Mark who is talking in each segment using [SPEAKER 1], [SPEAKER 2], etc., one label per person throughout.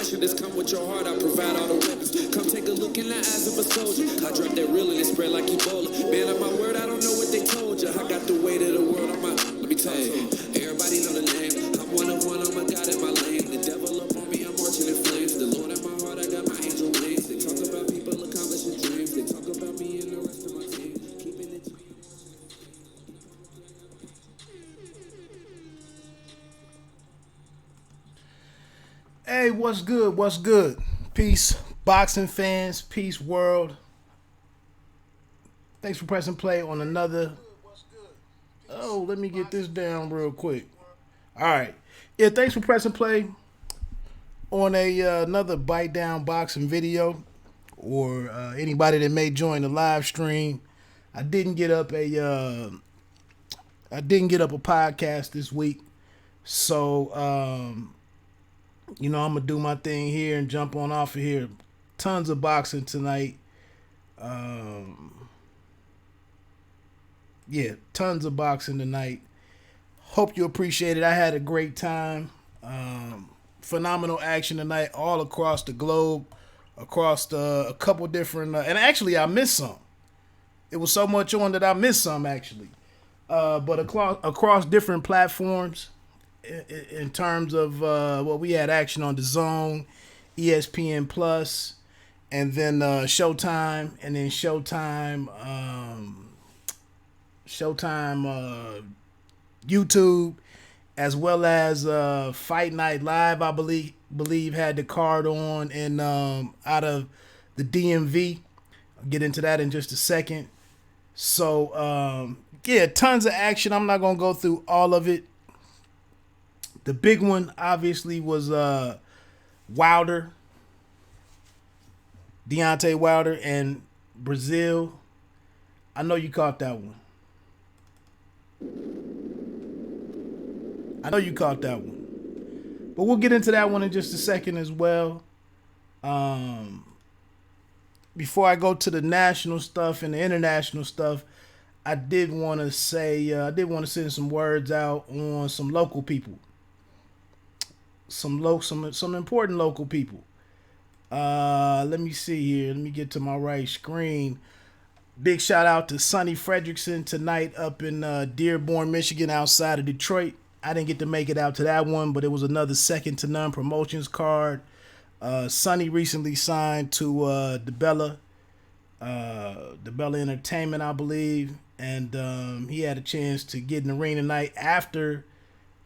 [SPEAKER 1] pressure that's come with your heart. I provide all the weapons. Come take a look in the eyes of a soldier. I drop that real and it spread like Ebola. Man of my word, I don't know what they told you. I got the weight of the world on my. Let me tell you. Everybody know the name. I'm one of one. I'm a god in my lane. The devil up on me. I'm marching in flames. The Lord in my heart. I got my angel wings. They talk about people accomplishing dreams. They talk about me and the rest of my team. Keeping it.
[SPEAKER 2] Hey, what's good? What's good? Peace, boxing fans. Peace, world. Thanks for pressing play on another. Oh, let me get this down real quick. All right. Yeah, thanks for pressing play on another Bite Down boxing video, or anybody that may join the live stream. I didn't get up a podcast this week, so I'm gonna do my thing here and jump on off of here. Tons of boxing tonight. Tons of boxing tonight. Hope you appreciate it. I had a great time. Phenomenal action tonight all across the globe, across a couple different, and actually I missed some. It was so much on that I missed some actually. But across different platforms, in terms of we had action on the Zone, ESPN Plus, and then Showtime, and then Showtime YouTube, as well as Fight Night Live. I believe had the card on, and out of the DMV. I'll get into that in just a second. So tons of action. I'm not gonna go through all of it. The big one, obviously, was Wilder, Deontay Wilder, and Brazil. I know you caught that one. But we'll get into that one in just a second as well. Before I go to the national stuff and the international stuff, I did want to send some words out on some local people. Some important local people. Let me see here. Let me get to my right screen. Big shout out to Sonny Fredrickson tonight up in Dearborn, Michigan, outside of Detroit. I didn't get to make it out to that one, but it was another second to none promotions card. Sonny recently signed to the Bella Entertainment, I believe, and he had a chance to get in the ring tonight after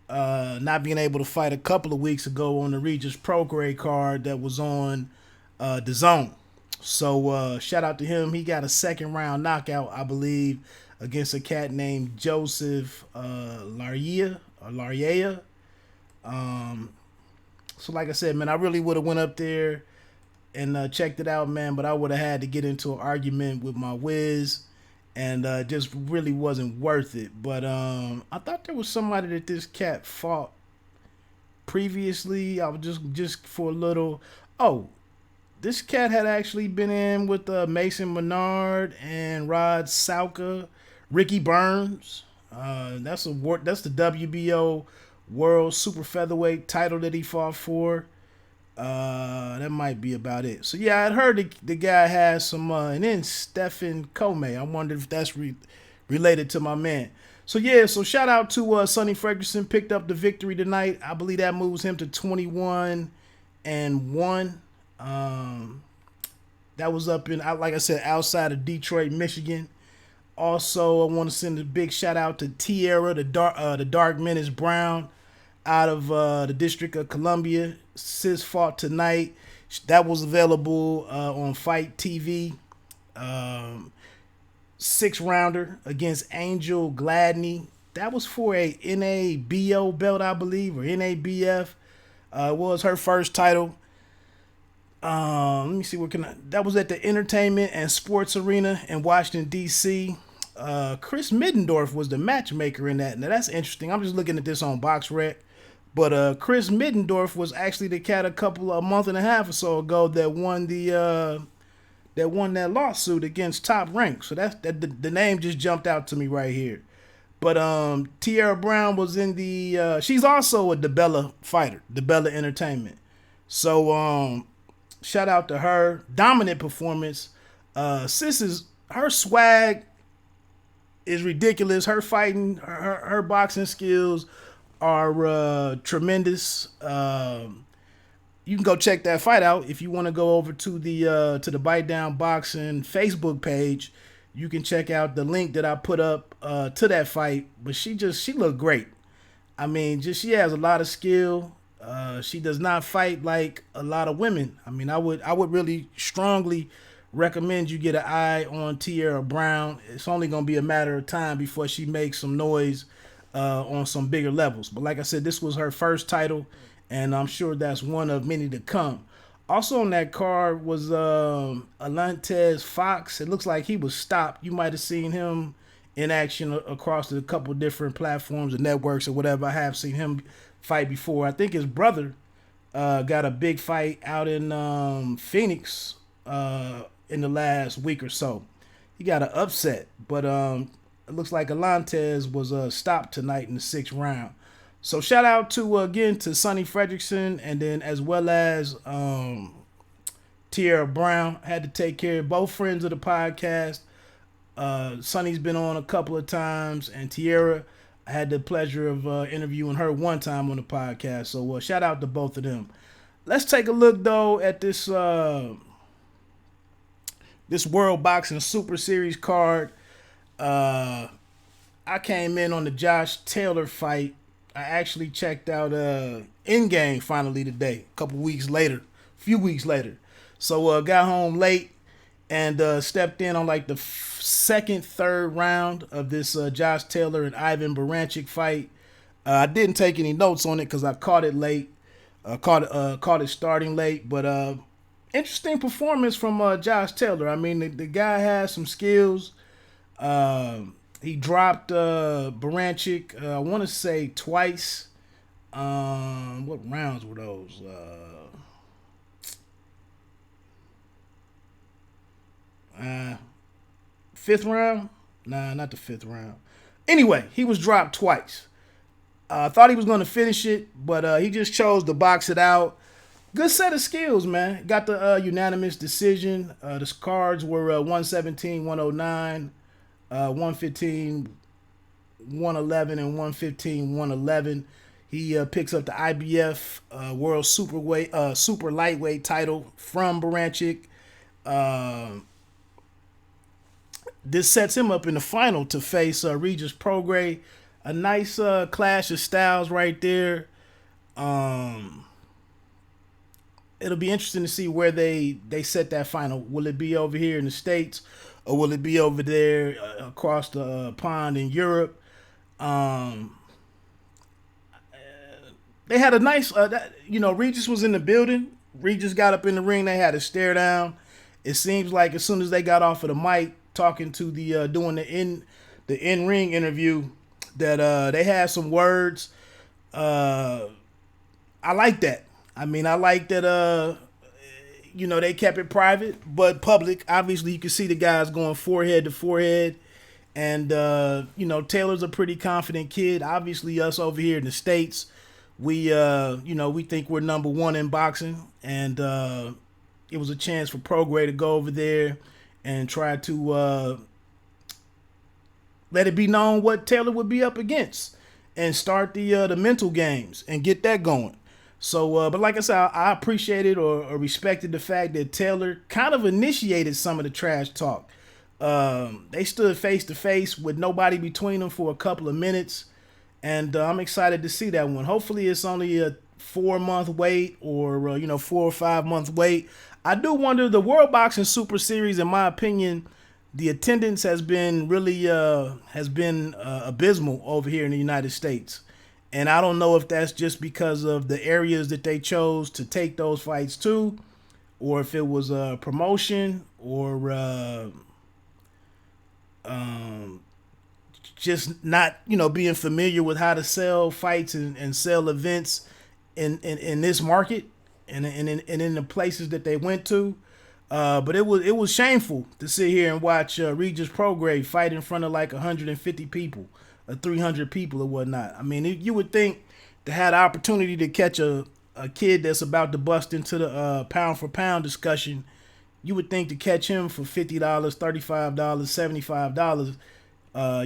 [SPEAKER 2] not being able to fight a couple of weeks ago on the Regis Prograde card that was on the Zone. So shout out to him. He got a second round knockout, I believe, against a cat named Joseph Laryea. So like I said, man, I really would have went up there and checked it out, man, but I would have had to get into an argument with my whiz, and just really wasn't worth it. But I thought there was somebody that this cat fought previously. I was just for a little. Oh, this cat had actually been in with Mason Menard and Rod Salka, Ricky Burns. That's the WBO World Super Featherweight title that he fought for. That might be about it. So yeah, I'd heard the guy has some, and then Stephen Comey. I wonder if that's related to my man. So yeah, so shout out to Sonny Ferguson, picked up the victory tonight. I believe that moves him to 21-1. That was up in, like I said, outside of Detroit, Michigan. Also, I want to send a big shout out to Tierra, the Dark Menace Brown, out of the District of Columbia. Sis fought tonight. That was available on Fight TV. 6-rounder against Angel Gladney. That was for a NABO belt, I believe, or NABF. It was her first title. Let me see, that was at the Entertainment and Sports Arena in Washington, D.C. Chris Middendorf was the matchmaker in that. Now, that's interesting. I'm just looking at this on BoxRec. But Chris Middendorf was actually the cat a month and a half or so ago that won that lawsuit against Top Rank. So the name just jumped out to me right here. But Tierra Brown was in she's also a DeBella fighter, DeBella Entertainment. So shout out to her. Dominant performance. Sis is her swag is ridiculous. Her fighting, her boxing skills are tremendous. You can go check that fight out if you want to go over to the Bite Down Boxing Facebook page. You can check out the link that I put up to that fight. But she looked great. I mean, she has a lot of skill. She does not fight like a lot of women. I mean, I would really strongly recommend you get an eye on Tierra Brown. It's only going to be a matter of time before she makes some noise on some bigger levels. But like I said, this was her first title, and I'm sure that's one of many to come. Also on that card was Alantez Fox. It looks like he was stopped. You might have seen him in action across a couple different platforms and networks or whatever. I have seen him fight before. I think his brother got a big fight out in Phoenix in the last week or so. He got an upset, but it looks like Alantez was stopped tonight in the 6th round. So shout out to again to Sonny Fredrickson, and then as well as Tierra Brown. Had to take care of both friends of the podcast. Sonny's been on a couple of times, and Tierra, I had the pleasure of interviewing her one time on the podcast. So shout out to both of them. Let's take a look though at this this World Boxing Super Series card. I came in on the Josh Taylor fight. I actually checked out Endgame finally today, a few weeks later. So got home late and stepped in on like the second, third round of this Josh Taylor and Ivan Baranchyk fight. I didn't take any notes on it because I caught it late. Caught it starting late, but interesting performance from Josh Taylor. I mean, the guy has some skills. He dropped Baranchyk, I want to say twice. What rounds were those? Fifth round? Nah, not the 5th round. Anyway, he was dropped twice. I thought he was going to finish it, but he just chose to box it out. Good set of skills, man. Got the unanimous decision. The cards were 117, 109. 115, 111, and 115, 111. He picks up the IBF World Super Lightweight title from Baranchyk. This sets him up in the final to face Regis Prograis. A nice clash of styles right there. It'll be interesting to see where they set that final. Will it be over here in the States, or will it be over there across the pond in Europe? They had a nice, Regis was in the building. Regis got up in the ring. They had a stare down. It seems like as soon as they got off of the mic, talking to the doing the in ring interview, that they had some words. I like that. I mean, I like that. They kept it private but public. Obviously, you can see the guys going forehead to forehead. And, Taylor's a pretty confident kid. Obviously, us over here in the States, we think we're number one in boxing. And it was a chance for Prograis to go over there and try to let it be known what Taylor would be up against and start the mental games and get that going. So, but like I said, I appreciated or respected the fact that Taylor kind of initiated some of the trash talk. They stood face to face with nobody between them for a couple of minutes, and I'm excited to see that one. Hopefully, it's only a 4-month wait or 4 or 5 month wait. I do wonder, the World Boxing Super Series, in my opinion, the attendance has been really abysmal over here in the United States. And I don't know if that's just because of the areas that they chose to take those fights to, or if it was a promotion, or just not, being familiar with how to sell fights and sell events in this market and in the places that they went to. But it was shameful to sit here and watch Regis Prograis fight in front of like 150 people, or 300 people or whatnot. I mean, you would think to have the opportunity to catch a a kid that's about to bust into the pound for pound discussion, you would think to catch him for $50, $35, $75,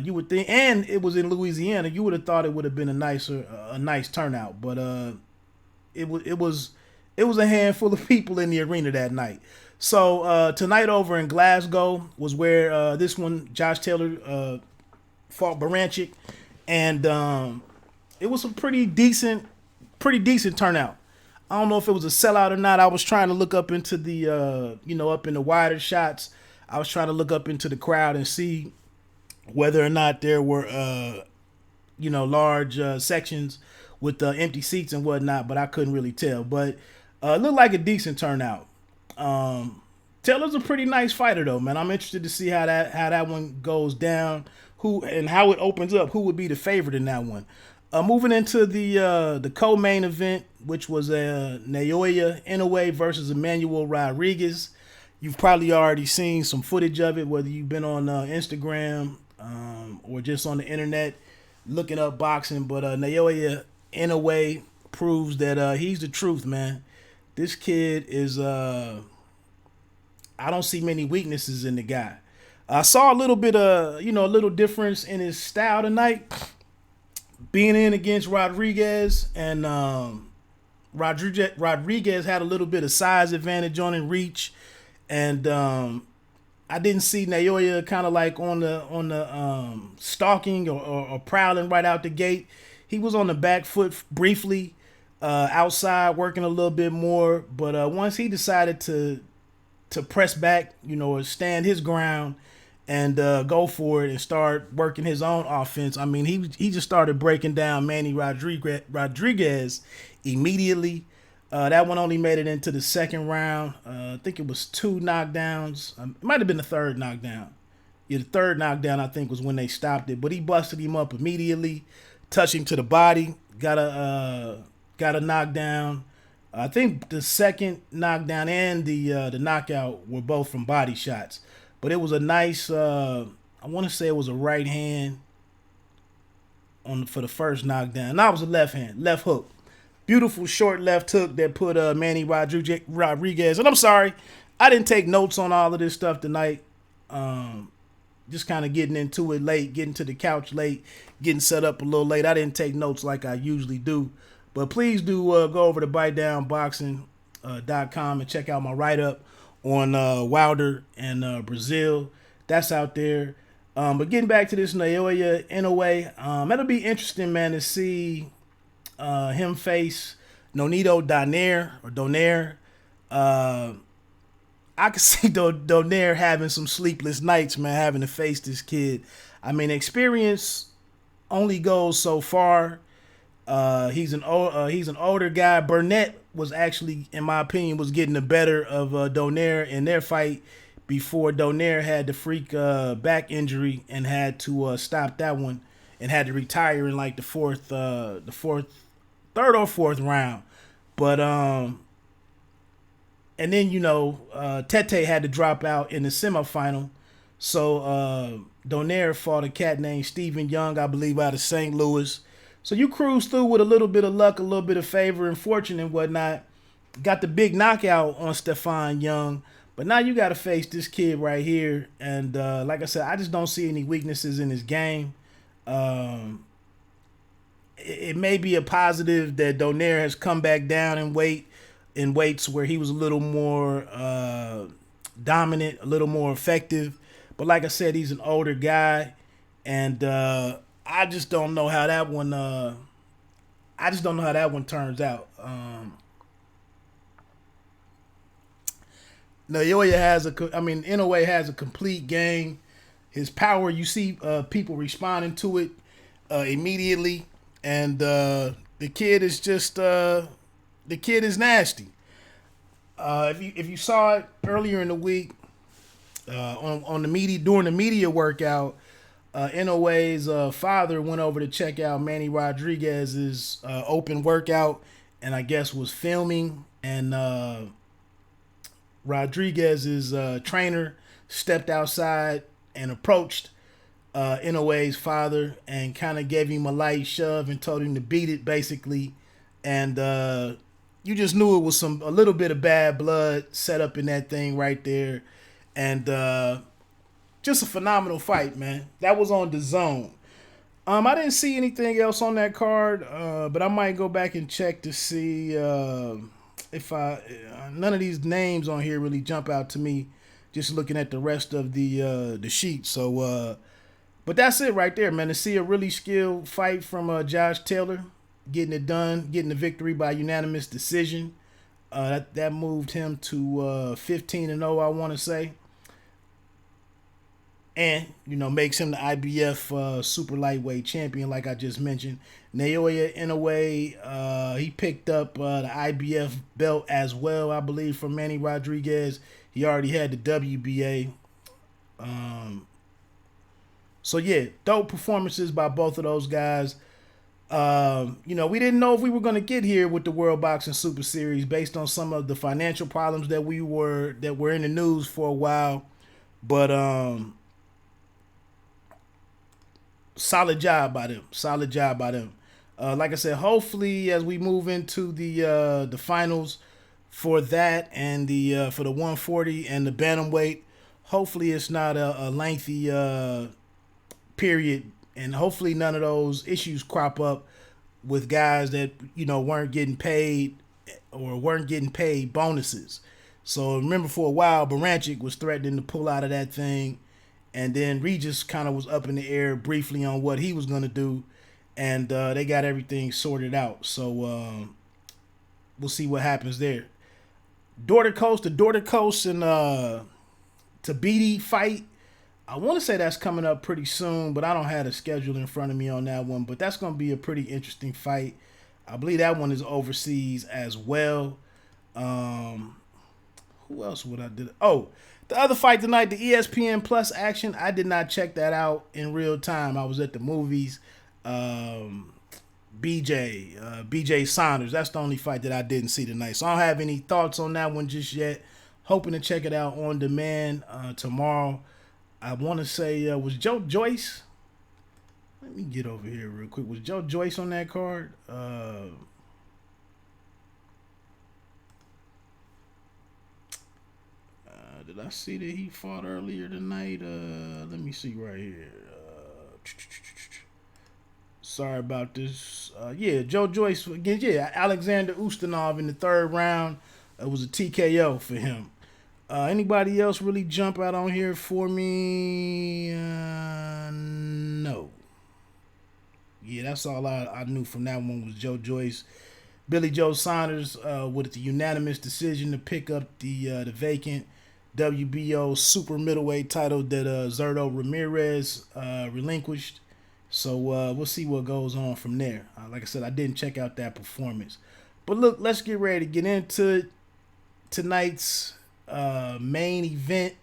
[SPEAKER 2] you would think, and it was in Louisiana, you would have thought it would have been a nice turnout. But it was a handful of people in the arena that night. So tonight over in Glasgow was where this one Josh Taylor fought Baranchik, and it was a pretty decent turnout. I don't know if it was a sellout or not. I was trying to look up into the up in the wider shots. I was trying to look up into the crowd and see whether or not there were large sections with empty seats and whatnot, but I couldn't really tell. But it looked like a decent turnout. Taylor's a pretty nice fighter though, man. I'm interested to see how that one goes down, who and how it opens up. Who would be the favorite in that one? Moving into the co-main event, which was Naoya Inoue versus Emmanuel Rodriguez. You've probably already seen some footage of it, whether you've been on Instagram or just on the internet looking up boxing. But Naoya Inoue proves that he's the truth, man. This kid is I don't see many weaknesses in the guy. I saw a little bit of a little difference in his style tonight, being in against Rodriguez, and Rodriguez had a little bit of size advantage on him, reach, and I didn't see Naoya kind of like on the stalking or prowling right out the gate. He was on the back foot briefly, outside working a little bit more, but once he decided to press back, or stand his ground and go for it and start working his own offense, I mean, he just started breaking down Manny Rodriguez immediately. That one only made it into the second round. I think it was 2 knockdowns. It might have been the third knockdown. Yeah, the third knockdown, I think, was when they stopped it. But he busted him up immediately, touched him to the body, got a knockdown. I think the second knockdown and the knockout were both from body shots. But it was a nice, I want to say it was a right hand for the first knockdown. No, it was a left hand, left hook. Beautiful short left hook that put Manny Rodriguez. And I'm sorry, I didn't take notes on all of this stuff tonight. Just kind of getting into it late, getting to the couch late, getting set up a little late. I didn't take notes like I usually do. But please do go over to BiteDownBoxing.com and check out my write-up on Wilder and Brazil. That's out there. But getting back to this Naoya Inoue, that'll be interesting, man, to see him face Nonito Donaire. I could see Donaire having some sleepless nights, man, having to face this kid. I mean, experience only goes so far. He's an older guy. Burnett was actually, in my opinion, was getting the better of Donaire in their fight before Donaire had the freak back injury and had to stop that one and had to retire in like third or fourth round. But and then Tete had to drop out in the semifinal, so Donaire fought a cat named Stephen Young, I believe, out of St. Louis. So you cruise through with a little bit of luck, a little bit of favor and fortune and whatnot. Got the big knockout on Stephen Young. But now you got to face this kid right here. And like I said, I just don't see any weaknesses in his game. It may be a positive that Donaire has come back down in weights where he was a little more dominant, a little more effective. But like I said, he's an older guy. And I just don't know how that one. Turns out. Inoue has a complete game. His power, you see, people responding to it immediately, and the kid is just the kid is nasty. If you saw it earlier in the week, on the media during the media workout. Inoue's father went over to check out Manny Rodriguez's open workout, and I guess was filming. And Rodriguez's trainer stepped outside and approached Inoue's father and kind of gave him a light shove and told him to beat it, basically. And you just knew it was a little bit of bad blood set up in that thing right there, and just a phenomenal fight, man. That was on the Zone. I didn't see anything else on that card, but I might go back and check to see if none of these names on here really jump out to me. Just looking at the rest of the sheet. So, but that's it right there, man. To see a really skilled fight from Josh Taylor, getting it done, getting the victory by unanimous decision. That moved him to 15-0, I want to say. And, makes him the IBF super lightweight champion, like I just mentioned. Naoya Inoue, he picked up the IBF belt as well, I believe, from Manny Rodriguez. He already had the WBA. So, yeah, dope performances by both of those guys. We didn't know if we were going to get here with the World Boxing Super Series based on some of the financial problems that were in the news for a while. But solid job by them. Solid job by them. Like I said, hopefully as we move into the finals for that and the for the 140 and the bantamweight, hopefully it's not a lengthy period, and hopefully none of those issues crop up with guys that weren't getting paid or weren't getting paid bonuses. So remember, for a while, Baranchik was threatening to pull out of that thing. And then Regis kind of was up in the air briefly on what he was going to do. And they got everything sorted out. So we'll see what happens there. The Dorticos and Tabiti fight. I want to say that's coming up pretty soon, but I don't have the schedule in front of me on that one. But that's going to be a pretty interesting fight. I believe that one is overseas as well. Who else would I do? Oh, the other fight tonight, the ESPN Plus action, I did not check that out in real time. I was at the movies. BJ Saunders, that's the only fight that I didn't see tonight. So I don't have any thoughts on that one just yet. Hoping to check it out on demand tomorrow. I want to say, was Joe Joyce? Let me get over here real quick. Was Joe Joyce on that card? Did I see that he fought earlier tonight? Let me see right here. Sorry about this. Yeah, Joe Joyce again. Yeah, Alexander Ustinov in the third round. It was a TKO for him. Anybody else really jump out on here for me? No. Yeah, that's all I knew from that one was Joe Joyce. Billy Joe Saunders with the unanimous decision to pick up the vacant WBO super middleweight title that Zerto Ramirez relinquished. So we'll see what goes on from there. Like I said, I didn't check out that performance. But look, let's get ready to get into tonight's main event.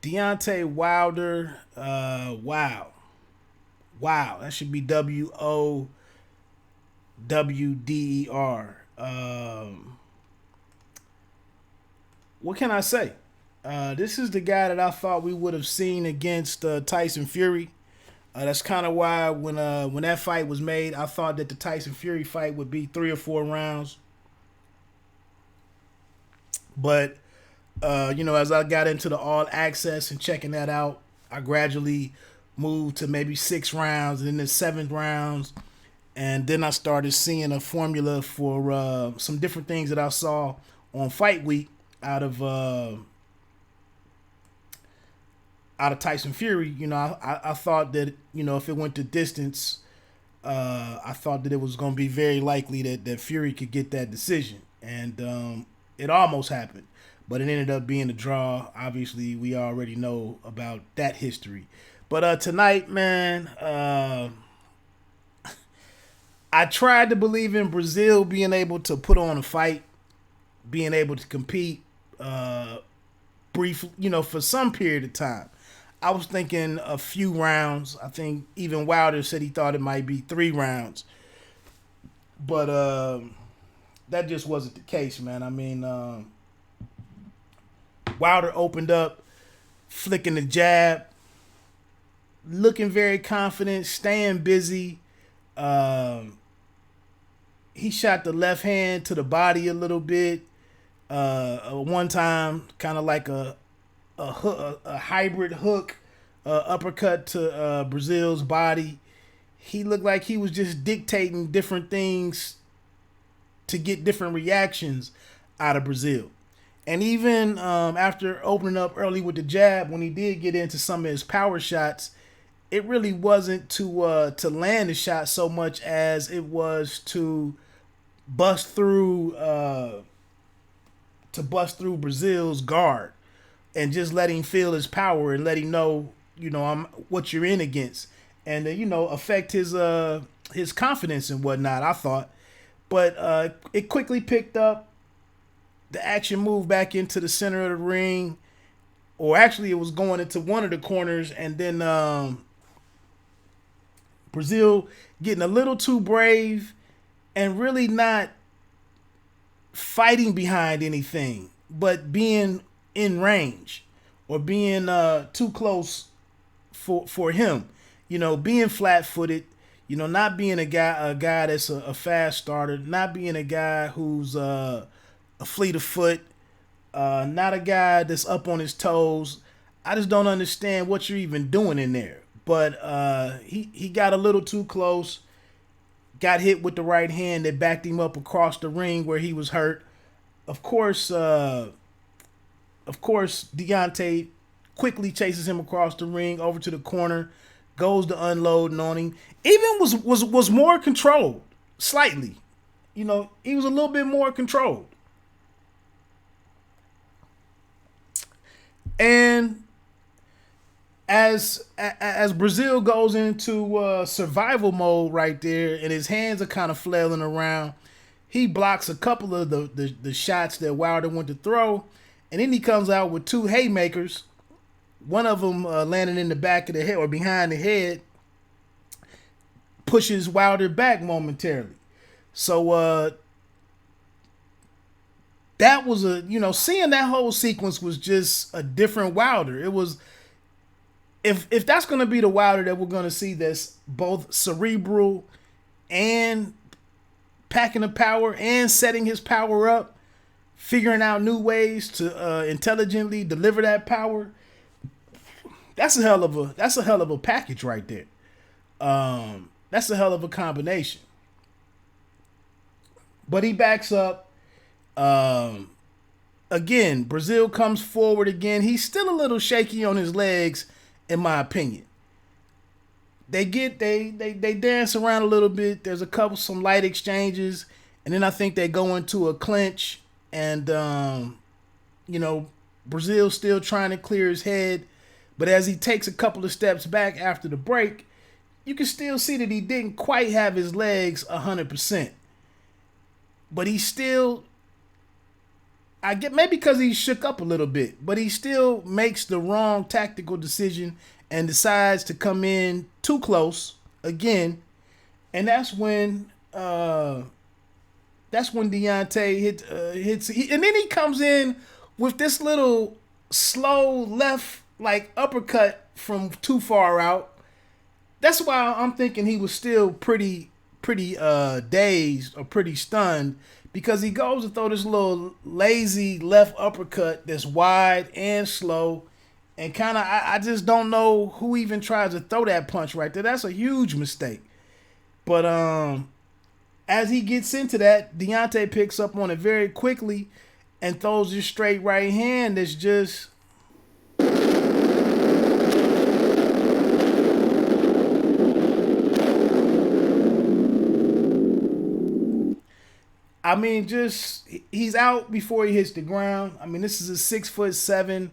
[SPEAKER 2] Deontay Wilder, wow, that should be WOWDER. What can I say? This is the guy that I thought we would have seen against Tyson Fury. That's kind of why when that fight was made, I thought that the Tyson Fury fight would be 3 or 4 rounds. But as I got into the All Access and checking that out, I gradually moved to maybe 6 rounds and then the 7th rounds. And then I started seeing a formula for some different things that I saw on Fight Week out of Tyson Fury. I thought that, if it went to distance, I thought that it was going to be very likely that Fury could get that decision. And it almost happened. But it ended up being a draw. Obviously, we already know about that history. But tonight, man, I tried to believe in Brazil being able to put on a fight, being able to compete briefly, for some period of time. I was thinking a few rounds. I think even Wilder said he thought it might be 3 rounds. But that just wasn't the case, man. I mean, Wilder opened up, flicking the jab, looking very confident, staying busy. He shot the left hand to the body a little bit. One time, kind of like a hybrid hook, uppercut to Breazeale's body. He looked like he was just dictating different things to get different reactions out of Breazeale. And even after opening up early with the jab, when he did get into some of his power shots, it really wasn't to land the shot so much as it was to bust through Breazeale's guard and just let him feel his power and let him know, I'm what you're in against, and affect his confidence and whatnot, I thought. But it quickly picked up. The action moved back into the center of the ring, or actually it was going into one of the corners, and then Breazeale getting a little too brave and really not fighting behind anything, but being in range or being too close for him. Being flat-footed, not being a guy that's a fast starter, not being a guy who's a fleet of foot, not a guy that's up on his toes. I just don't understand what you're even doing in there. But he got a little too close, got hit with the right hand that backed him up across the ring where he was hurt. Of course, Deontay quickly chases him across the ring over to the corner, goes to unloading on him. Even was more controlled, slightly. He was a little bit more controlled. And as Breazeale goes into survival mode right there, and his hands are kind of flailing around, he blocks a couple of the shots that Wilder went to throw, and then he comes out with two haymakers, one of them landing in the back of the head or behind the head, pushes Wilder back momentarily. So that was seeing that whole sequence was just a different Wilder. It was, if that's going to be the Wilder that we're going to see, that's both cerebral and packing the power and setting his power up, figuring out new ways to intelligently deliver that power, that's a hell of a package right there. That's a hell of a combination. But he backs up. Again, Breazeale comes forward again. He's still a little shaky on his legs, in my opinion. They dance around a little bit. There's some light exchanges, and then I think they go into a clinch, and Breazeale's still trying to clear his head, but as he takes a couple of steps back after the break, you can still see that he didn't quite have his legs 100%. But he still, I get maybe because he shook up a little bit, but he still makes the wrong tactical decision and decides to come in too close again, and that's when Deontay hits, and then he comes in with this little slow left uppercut from too far out. That's why I'm thinking he was still pretty dazed or pretty stunned, because he goes to throw this little lazy left uppercut that's wide and slow, and kind of I just don't know who even tries to throw that punch right there. That's a huge mistake. But as he gets into that, Deontay picks up on it very quickly and throws this straight right hand that's just, he's out before he hits the ground. This is a 6'7",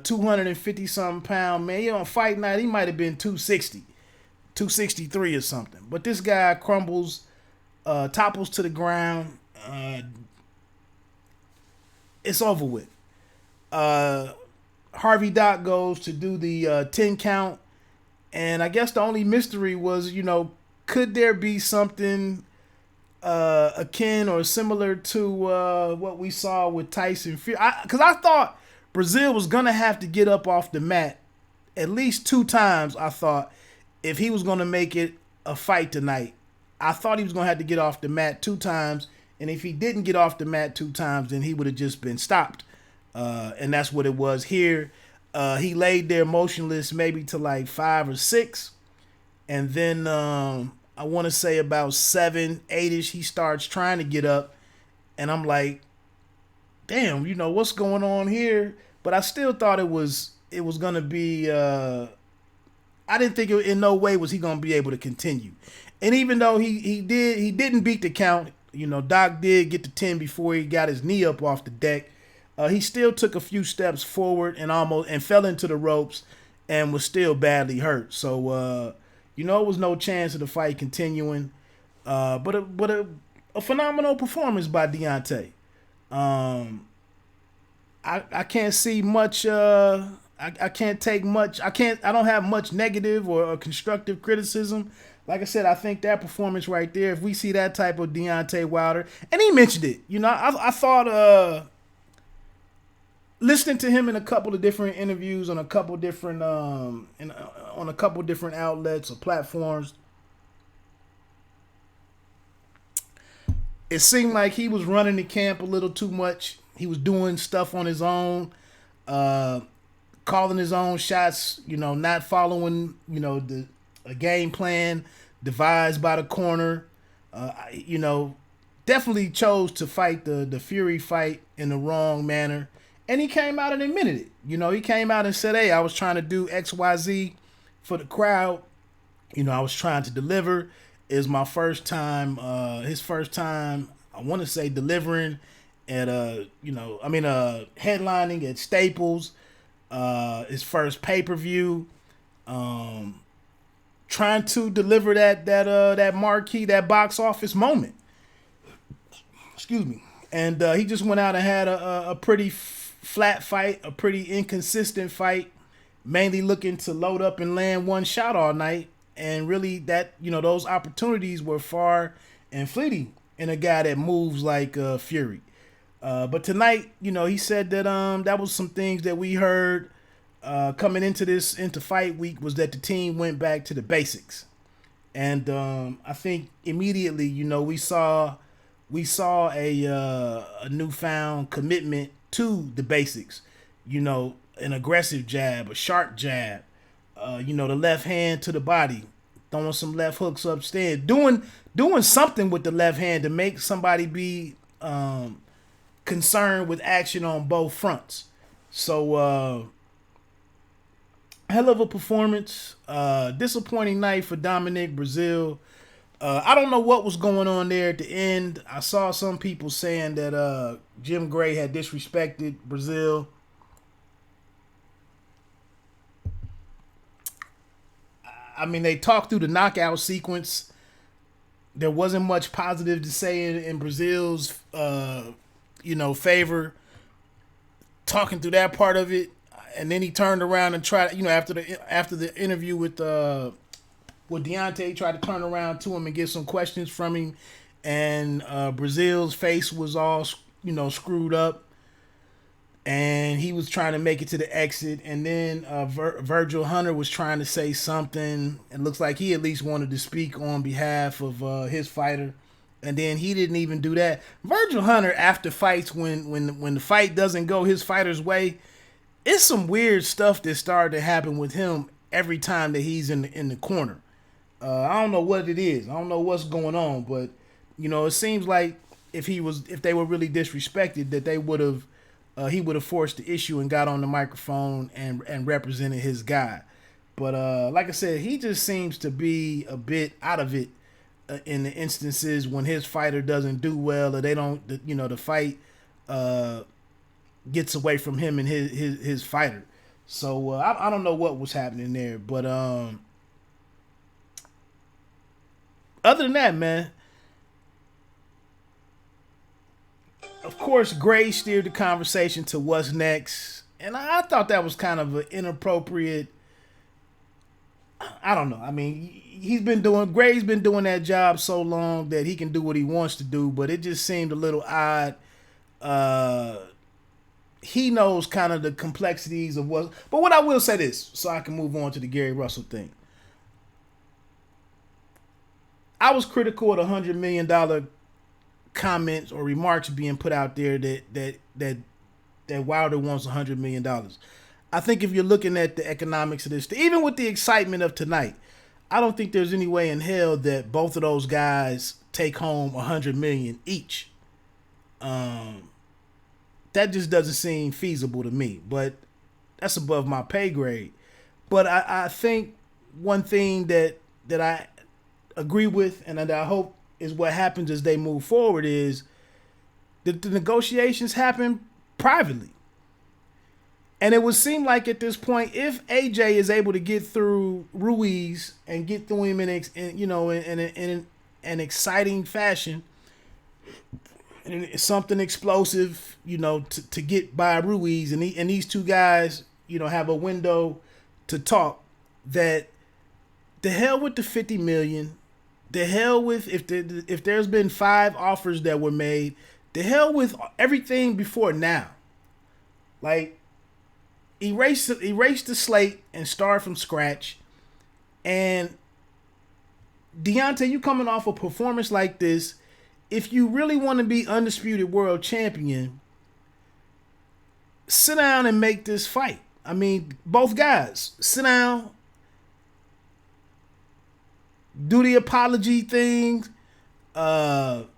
[SPEAKER 2] 250 something pound man. On fight night, he might have been 260, 263 or something. But this guy crumbles, topples to the ground. It's over with. Harvey Dock goes to do the 10 count, and I guess the only mystery was, could there be something akin or similar to what we saw with Tyson Fury? Because I thought Brazil was gonna have to get up off the mat at least 2 times. I thought if he was gonna make it a fight tonight, I thought he was gonna have to get off the mat 2 times, and if he didn't get off the mat 2 times, then he would have just been stopped. And that's what it was here. He laid there motionless maybe to like 5 or 6, and then I want to say about 7, 8ish, he starts trying to get up, and I'm like, damn, what's going on here? But I still thought it was gonna be. I didn't think in no way was he gonna be able to continue. And even though he didn't beat the count. Doc did get to 10 before he got his knee up off the deck. He still took a few steps forward and fell into the ropes and was still badly hurt. So it was no chance of the fight continuing. But a phenomenal performance by Deontay. I can't see much. I can't take much. I don't have much negative or constructive criticism. Like I said, I think that performance right there, if we see that type of Deontay Wilder, and he mentioned it, I thought listening to him in a couple of different interviews on a couple different on a couple different outlets or platforms, it seemed like he was running the camp a little too much. He was doing stuff on his own, calling his own shots, not following, a game plan devised by the corner. Definitely chose to fight the Fury fight in the wrong manner. And he came out and admitted it. He came out and said, hey, I was trying to do XYZ for the crowd. I was trying to deliver. It's my first time, his first time, I want to say, delivering at, headlining at Staples, his first pay-per-view. Trying to deliver that marquee, that box office moment. Excuse me. And he just went out and had a pretty flat fight, a pretty inconsistent fight, mainly looking to load up and land one shot all night. And really that, those opportunities were far and fleeting in a guy that moves like Fury. But tonight, he said that that was some things that we heard coming into fight week, was that the team went back to the basics. And I think immediately, we saw a newfound commitment to the basics. An aggressive jab, a sharp jab, the left hand to the body, throwing some left hooks upstairs, doing something with the left hand to make somebody be concerned with action on both fronts. So hell of a performance. Disappointing night for Dominic Breazeale. I don't know what was going on there at the end. I saw some people saying that Jim Gray had disrespected Breazeale. I mean, they talked through the knockout sequence. There wasn't much positive to say in Breazeale's, favor. Talking through that part of it. And then he turned around and tried, after the interview with Deontay, he tried to turn around to him and get some questions from him. And Breazeale's face was all, screwed up. And he was trying to make it to the exit. And then Virgil Hunter was trying to say something. It looks like he at least wanted to speak on behalf of his fighter. And then he didn't even do that. Virgil Hunter, after fights, when the fight doesn't go his fighter's way, it's some weird stuff that started to happen with him every time that he's in the corner. I don't know what it is. I don't know what's going on, but it seems like if they were really disrespected, that he would have forced the issue and got on the microphone and represented his guy. But like I said, he just seems to be a bit out of it in the instances when his fighter doesn't do well, or they don't, the fight gets away from him and his fighter. So I don't know what was happening there, but other than that, man, of course, Gray steered the conversation to what's next, and I thought that was kind of an inappropriate. I don't know. I mean, Gray's been doing that job so long that he can do what he wants to do, but it just seemed a little odd. he knows kind of the complexities of what. But what I will say this, so I can move on to the Gary Russell thing. I was critical of the $100 million comments or remarks being put out there that Wilder wants $100 million. I think if you're looking at the economics of this, even with the excitement of tonight, I don't think there's any way in hell that both of those guys take home $100 million each. That just doesn't seem feasible to me. But that's above my pay grade. But I think one thing that I agree with and that I hope is what happens as they move forward is that the negotiations happen privately. And it would seem like at this point, if AJ is able to get through Ruiz and get through him in an exciting fashion, and something explosive, to get by Ruiz, and these two guys, have a window to talk, that the hell with the $50 million, the hell with if there's been 5 offers that were made, the hell with everything before now. Like, erase the slate and start from scratch. And Deontay, you coming off a performance like this, if you really want to be undisputed world champion, sit down and make this fight. I mean, both guys, sit down, do the apology thing, admit,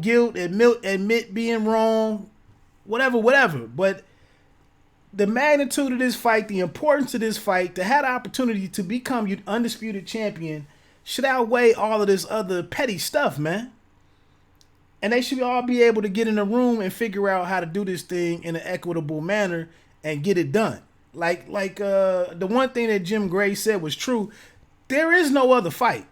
[SPEAKER 2] guilt, admit being wrong, whatever. But the magnitude of this fight, the importance of this fight, to have the opportunity to become your undisputed champion should outweigh all of this other petty stuff, man. And they should all be able to get in a room and figure out how to do this thing in an equitable manner and get it done. Like the one thing that Jim Gray said was true. There is no other fight.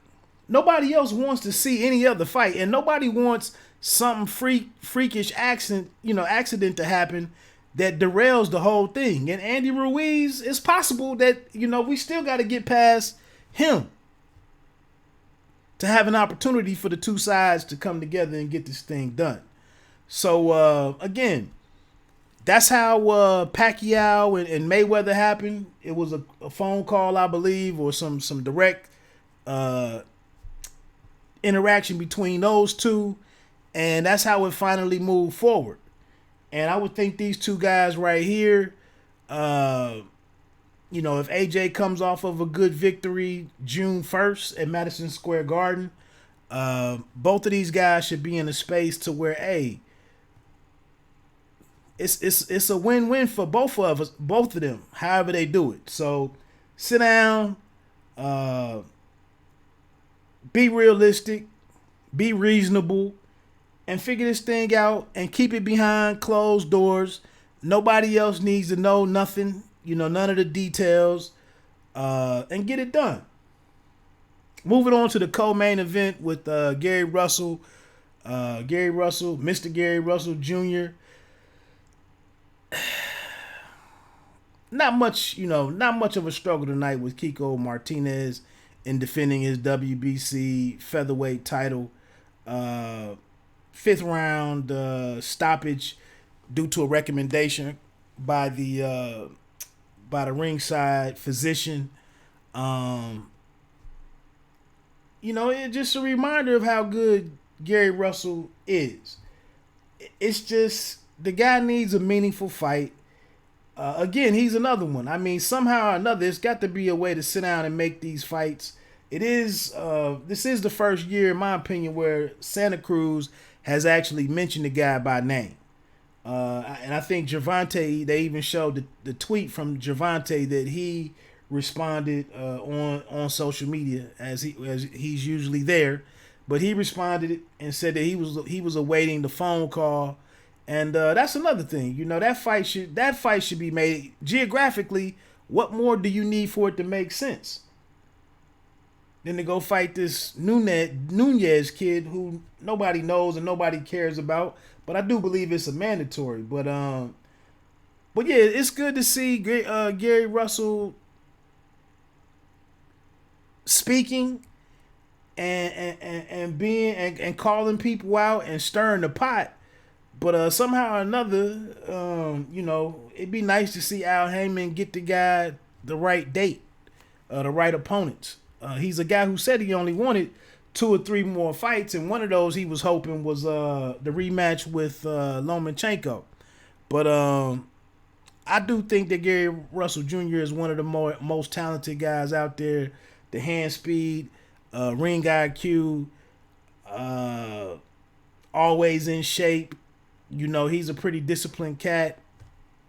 [SPEAKER 2] Nobody else wants to see any other fight, and nobody wants some freakish accident to happen that derails the whole thing. And Andy Ruiz, it's possible that, we still got to get past him to have an opportunity for the two sides to come together and get this thing done. So, again, that's how Pacquiao and Mayweather happened. It was a phone call, I believe, or some direct interaction between those two. And that's how it finally moved forward. And I would think these two guys right here, if AJ comes off of a good victory June 1st at Madison Square Garden, both of these guys should be in a space to where, hey, it's a win-win for both of them, however they do it. So sit down, be realistic, be reasonable, and figure this thing out and keep it behind closed doors. Nobody else needs to know nothing, none of the details, and get it done. Moving on to the co-main event with Mr. Gary Russell Jr. Not much of a struggle tonight with Kiko Martinez in defending his WBC featherweight title. 5th round stoppage due to a recommendation by the ringside physician. It's just a reminder of how good Gary Russell is. It's just the guy needs a meaningful fight. Again, he's another one. I mean, somehow or another, it's got to be a way to sit down and make these fights. This is the first year, in my opinion, where Santa Cruz has actually mentioned the guy by name. And I think Gervonta, they even showed the tweet from Gervonta that he responded on social media as he's usually there, but he responded and said that he was awaiting the phone call. And that's another thing, that fight should be made geographically. What more do you need for it to make sense than to go fight this Nunez kid who nobody knows and nobody cares about? But I do believe it's a mandatory. But yeah, it's good to see Gary Russell speaking and being and calling people out and stirring the pot. But somehow or another, you know, it'd be nice to see Al Heyman get the guy the right date, the right opponents. He's a guy who said he only wanted 2 or 3 more fights, and one of those he was hoping was the rematch with Lomachenko. But I do think that Gary Russell Jr. is one of the most talented guys out there. The hand speed, ring IQ, always in shape. You know, he's a pretty disciplined cat.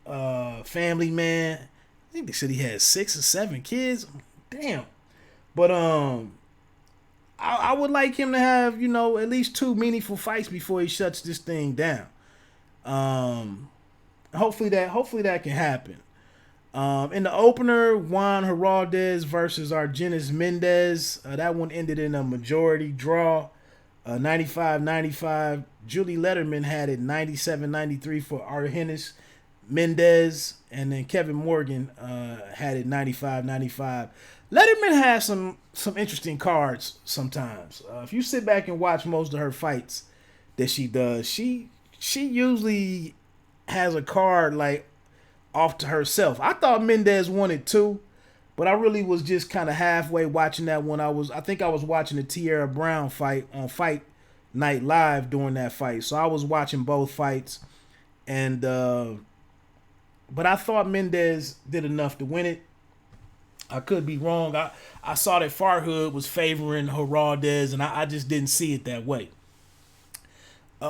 [SPEAKER 2] Family man. I think they said he had 6 or 7 kids. Damn. But I would like him to have, you know, at least 2 meaningful fights before he shuts this thing down. Hopefully that can happen. In the opener, Juan Heraldez versus Argenis Mendez. That one ended in a majority draw, 95-95. Julie Letterman had it 97-93 for Argenis Mendez, and then Kevin Morgan had it 95-95. Letterman has some interesting cards sometimes. If you sit back and watch most of her fights that she does, she usually has a card like off to herself. I thought Mendez won it too, but I really was just kind of halfway watching that one. I think I was watching the Tierra Brown fight on Fight Night Live during that fight, so I was watching both fights, and but I thought Mendez did enough to win it. I could be wrong. I saw that Farhood was favoring Heraldez, and I just didn't see it that way.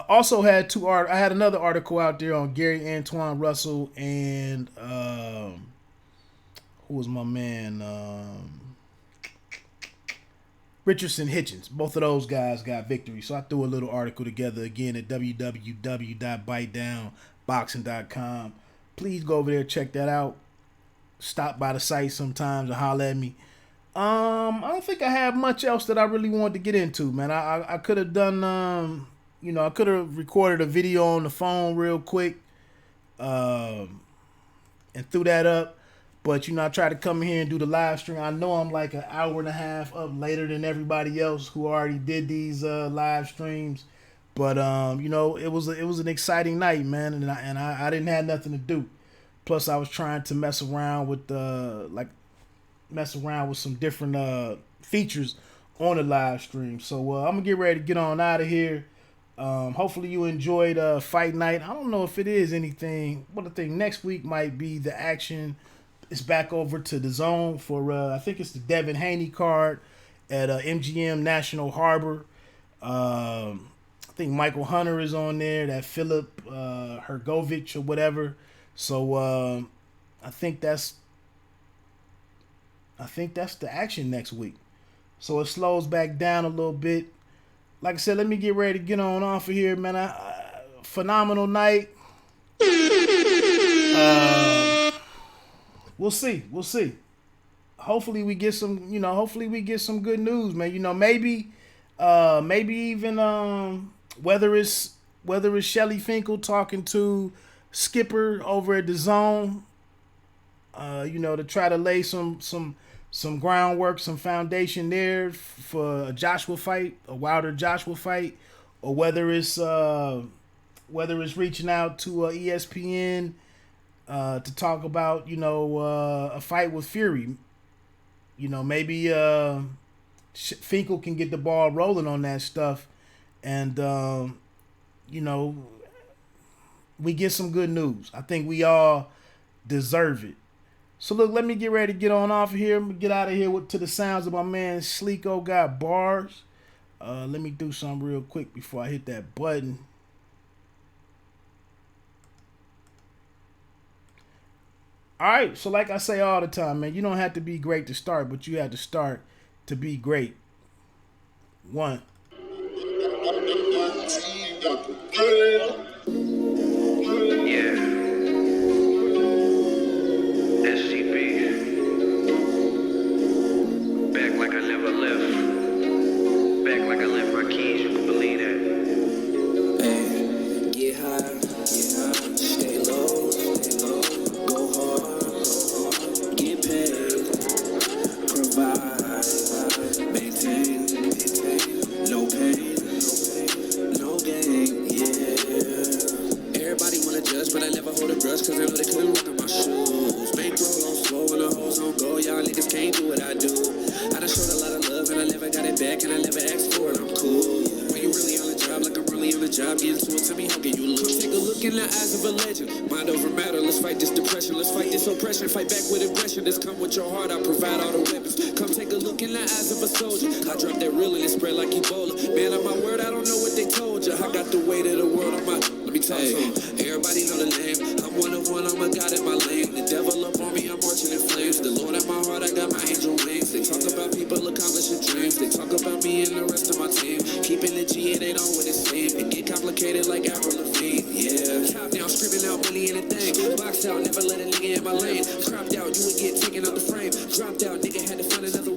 [SPEAKER 2] Also had I had another article out there on Gary Antoine Russell and who was my man? Richardson Hitchens. Both of those guys got victory. So I threw a little article together again at www.bitedownboxing.com. Please go over there, check that out. Stop by the site sometimes and holler at me. I don't think I have much else that I really wanted to get into, man. I could have done you know, I could have recorded a video on the phone real quick and threw that up. But, you know, I tried to come here and do the live stream. I know I'm like an hour and a half up later than everybody else who already did these live streams. But, you know, it was an exciting night, man. And I didn't have nothing to do. Plus, I was trying to mess around with some different features on the live stream. So I'm going to get ready to get on out of here. Hopefully you enjoyed Fight Night. I don't know if it is anything. But I think next week might be the action. It's back over to the zone for, I think it's the Devin Haney card at MGM National Harbor. I think Michael Hunter is on there, that Philip Hergovich or whatever. So I think that's the action next week. So it slows back down a little bit. Like I said, let me get ready to get on off of here, man. Phenomenal night. We'll see. Hopefully we get some good news, man. You know, maybe even whether it's Shelly Finkel talking to Skipper over at the Zone, you know, to try to lay some groundwork, some foundation there for a Joshua fight, a Wilder Joshua fight, or whether it's reaching out to ESPN to talk about, you know, a fight with Fury. You know, maybe Finkel can get the ball rolling on that stuff, and you know, we get some good news. I think we all deserve it. So look, let me get ready to get on off of here. I'm gonna get out of here to the sounds of my man Sleeko Got Bars. Let me do something real quick before I hit that button. All right, so like I say all the time, man, you don't have to be great to start, but you have to start to be great. 1.
[SPEAKER 1] No against oppression, fight back with aggression. Just come with your heart, I provide all the weapons. Come take a look in the eyes of a soldier. I drop that real and it spread like Ebola. Man, on my word, I don't know what they told you. I got the weight of the world on my. Let me tell you, everybody know the name. I'm one of one, I'm a god in my lane. The devil up on me, I'm marching in flames. The Lord at my heart, I got my angel wings. They talk about people accomplishing dreams. They talk about me and the rest of my team. Keeping it G, it ain't all what it seems. It get complicated like Avril Lavigne. Yeah, top down, screaming out money and a thing. Boxed out, never let a nigga in my lane. Cropped out, you would get taken out the frame. Dropped out, nigga had to find another